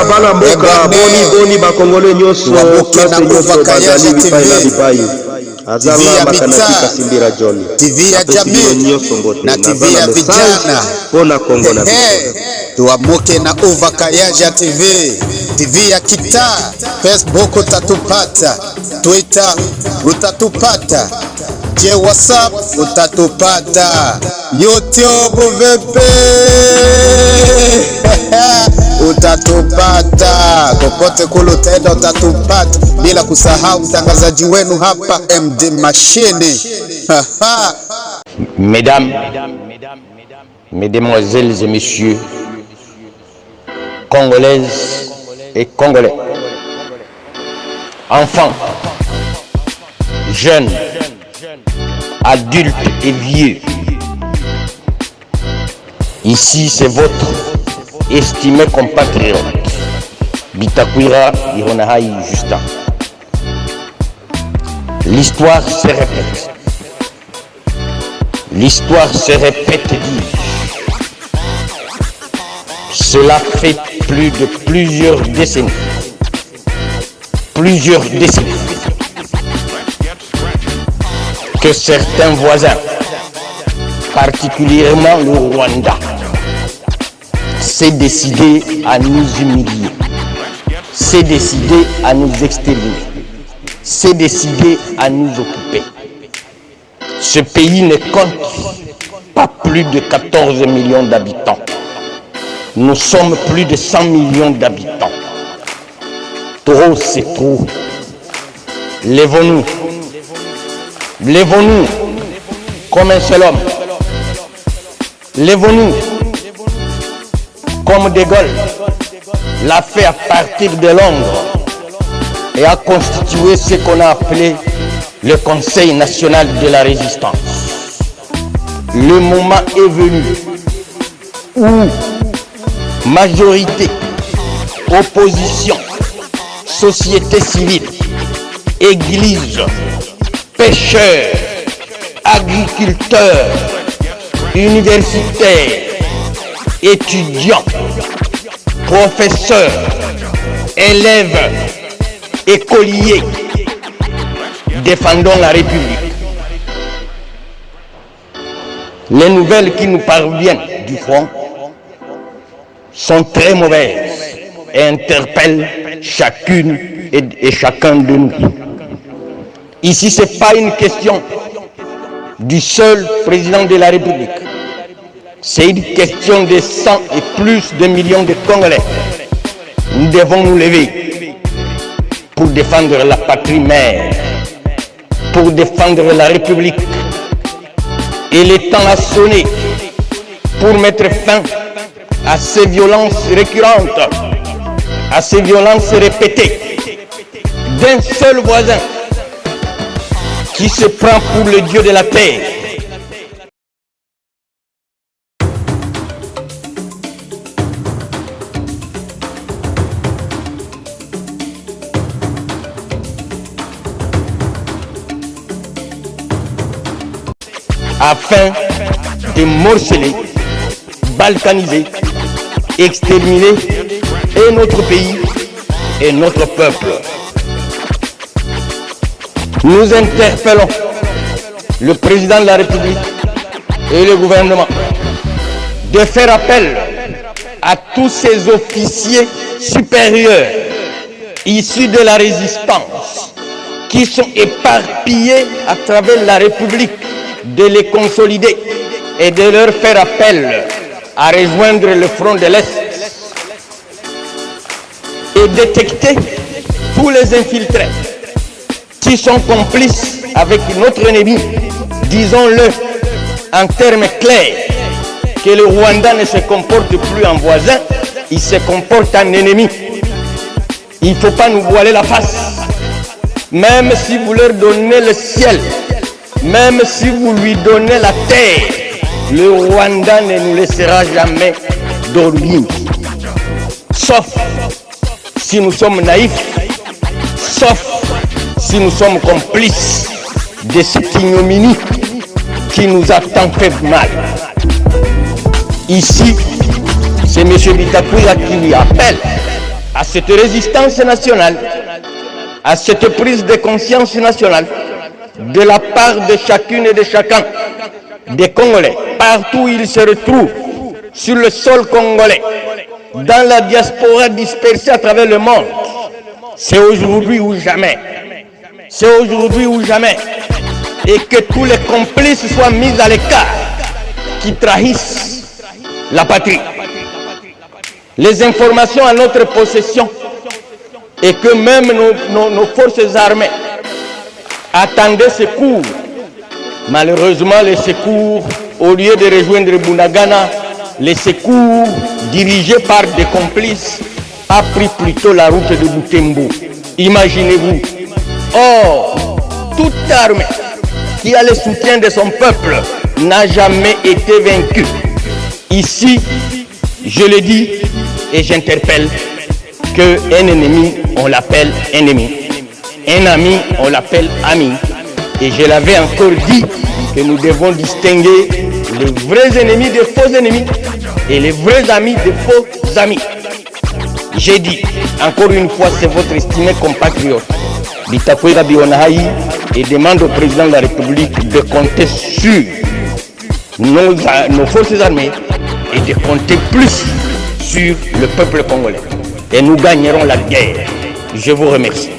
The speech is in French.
bana mboka boni bakongole nyonso place nyonso bazali bipai azala makanaki kasimbira John TV ya jamii na TV ya vijana pona Kongo na tuamuke na Uvakayaja TV ya kitaa. Facebook utatupata, Twitter utatupata, WhatsApp utatupata, YouTube vipi utatupata, kokote kule utaenda utatupata, bila kusahau mtangazaji wenu hapa MD Machine. Mesdames, Mesdemoiselles et Messieurs, Congolaises et Congolais, enfants, jeunes, adultes et vieux, ici c'est votre estimé compatriote, Bitakwira Ironahai Justin. L'histoire se répète. L'histoire se répète, dis-je. Cela fait plus de plusieurs décennies. Que certains voisins, particulièrement le Rwanda, s'est décidé à nous humilier, s'est décidé à nous exterminer, s'est décidé à nous occuper. Ce pays ne compte pas plus de 14 millions d'habitants. Nous sommes plus de 100 millions d'habitants. Trop, c'est trop. Lèvons-nous. Lèvons-nous comme un seul homme. Lèvons-nous comme De Gaulle l'a fait à partir de Londres et a constitué ce qu'on a appelé le Conseil national de la résistance. Le moment est venu où majorité, opposition, société civile, église, pêcheurs, agriculteurs, universitaires, étudiants, professeurs, élèves, écoliers, défendons la République. Les nouvelles qui nous parviennent du front sont très mauvaises et interpellent chacune et chacun de nous. Ici, ce n'est pas une question du seul président de la République. C'est une question de 100 et plus de millions de Congolais. Nous devons nous lever pour défendre la patrie mère, pour défendre la République. Et le temps a sonné pour mettre fin à ces violences récurrentes, à ces violences répétées d'un seul voisin qui se prend pour le Dieu de la terre. Afin de morceler, balkaniser, exterminer et notre pays et notre peuple. Nous interpellons le président de la République et le gouvernement de faire appel à tous ces officiers supérieurs issus de la résistance qui sont éparpillés à travers la République, de les consolider et de leur faire appel à rejoindre le front de l'Est et détecter tous les infiltrés qui sont complices avec notre ennemi. Disons-le en termes clairs, que le Rwanda ne se comporte plus en voisin, il se comporte en ennemi. Il ne faut pas nous voiler la face. Même si vous leur donnez le ciel, même si vous lui donnez la terre, le Rwanda ne nous laissera jamais dormir. Sauf si nous sommes naïfs, sauf si nous sommes complices de cette ignominie qui nous a tant fait mal. Ici, c'est M. M. Bitakwira qui appelle à cette résistance nationale, à cette prise de conscience nationale de la part de chacune et de chacun des Congolais, partout où ils se retrouvent, sur le sol congolais, dans la diaspora dispersée à travers le monde. C'est aujourd'hui ou jamais. C'est aujourd'hui ou jamais. Et que tous les complices soient mis à l'écart qui trahissent la patrie. Les informations à notre possession et que même nos forces armées attendaient secours. Malheureusement, les secours, au lieu de rejoindre Bunagana, les secours dirigés par des complices a pris plutôt la route de Butembo. Imaginez-vous. Or, toute armée qui a le soutien de son peuple n'a jamais été vaincue. Ici, je le dis et j'interpelle qu'un ennemi, on l'appelle ennemi. Un ami, on l'appelle ami. Et je l'avais encore dit que nous devons distinguer les vrais ennemis des faux ennemis et les vrais amis des faux amis. J'ai dit, encore une fois, c'est votre estimé compatriote, Bitakwira Bionahaï, et demande au président de la République de compter sur nos forces armées et de compter plus sur le peuple congolais. Et nous gagnerons la guerre. Je vous remercie.